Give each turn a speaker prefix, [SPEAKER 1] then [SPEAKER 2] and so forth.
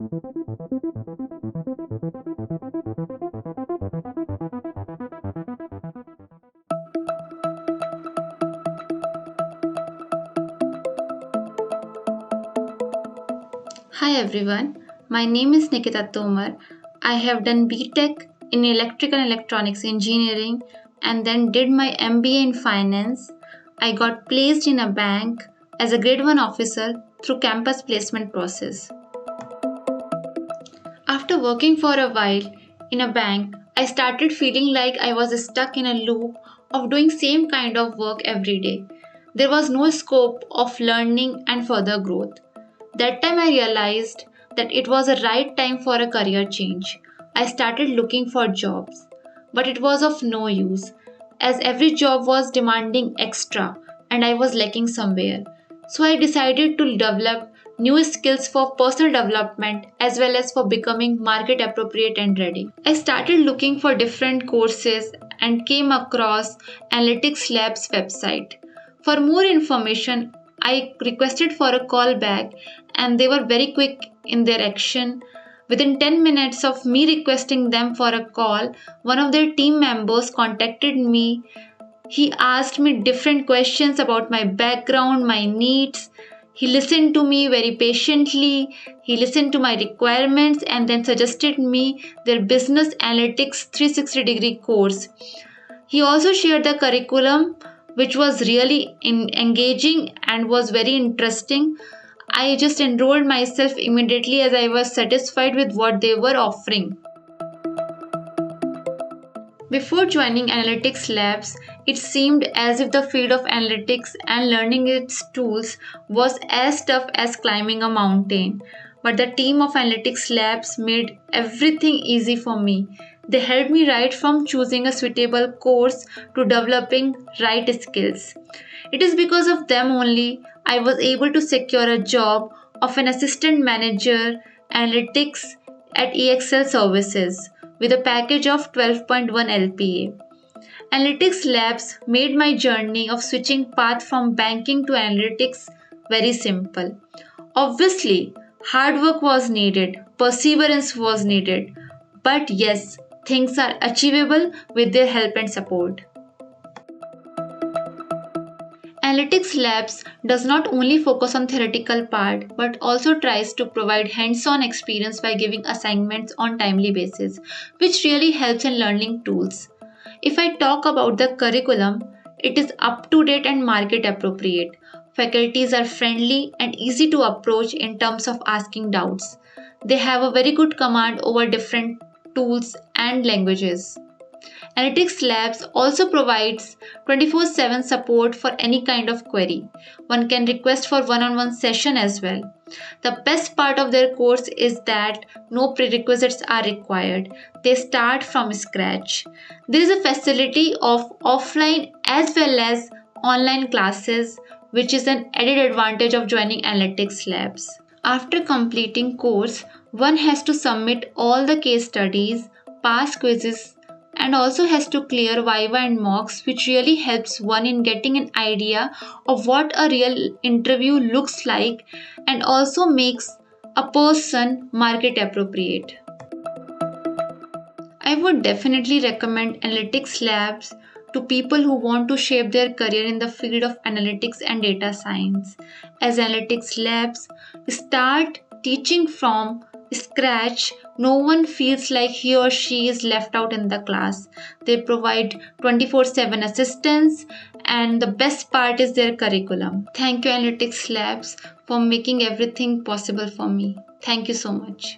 [SPEAKER 1] Hi everyone, my name is Nikita Tomar. I have done BTech in Electrical and Electronics Engineering and then did my MBA in Finance. I got placed in a bank as a grade 1 officer through campus placement process. After working for a while in a bank, I started feeling like I was stuck in a loop of doing same kind of work every day. There was no scope of learning and further growth. That time I realized that it was a right time for a career change. I started looking for jobs, but it was of no use as every job was demanding extra and I was lacking somewhere. So I decided to develop new skills for personal development as well as for becoming market appropriate and ready. I started looking for different courses and came across AnalytixLabs website. For more information, I requested for a call back and they were very quick in their action. Within 10 minutes of me requesting them for a call, one of their team members contacted me. He asked me different questions about my background, my needs. He listened to me very patiently. He listened to my requirements and then suggested me their business analytics 360-degree course. He also shared the curriculum, which was really engaging and was very interesting. I just enrolled myself immediately as I was satisfied with what they were offering. Before joining Analytics Labs, it seemed as if the field of analytics and learning its tools was as tough as climbing a mountain. But the team of Analytics Labs made everything easy for me. They helped me right from choosing a suitable course to developing right skills. It is because of them only I was able to secure a job of an assistant manager analytics at EXL Services with a package of 12.1 LPA. Analytics Labs made my journey of switching path from banking to analytics very simple. Obviously, hard work was needed, perseverance was needed, but yes, things are achievable with their help and support. Analytics Labs does not only focus on theoretical part but also tries to provide hands-on experience by giving assignments on timely basis, which really helps in learning tools. If I talk about the curriculum, it is up to date and market appropriate. Faculties are friendly and easy to approach in terms of asking doubts. They have a very good command over different tools and languages. Analytics Labs also provides 24/7 support for any kind of query. One can request for one-on-one session as well. The best part of their course is that no prerequisites are required. They start from scratch. There is a facility of offline as well as online classes, which is an added advantage of joining Analytics Labs. After completing course, one has to submit all the case studies, pass quizzes, and also has to clear Viva and mocks, which really helps one in getting an idea of what a real interview looks like and also makes a person market appropriate. I would definitely recommend Analytics Labs to people who want to shape their career in the field of analytics and data science. As Analytics Labs start teaching from scratch, no one feels like he or she is left out in the class. They provide 24/7 assistance, and the best part is their curriculum. Thank you, Analytics Labs, for making everything possible for me. Thank you so much.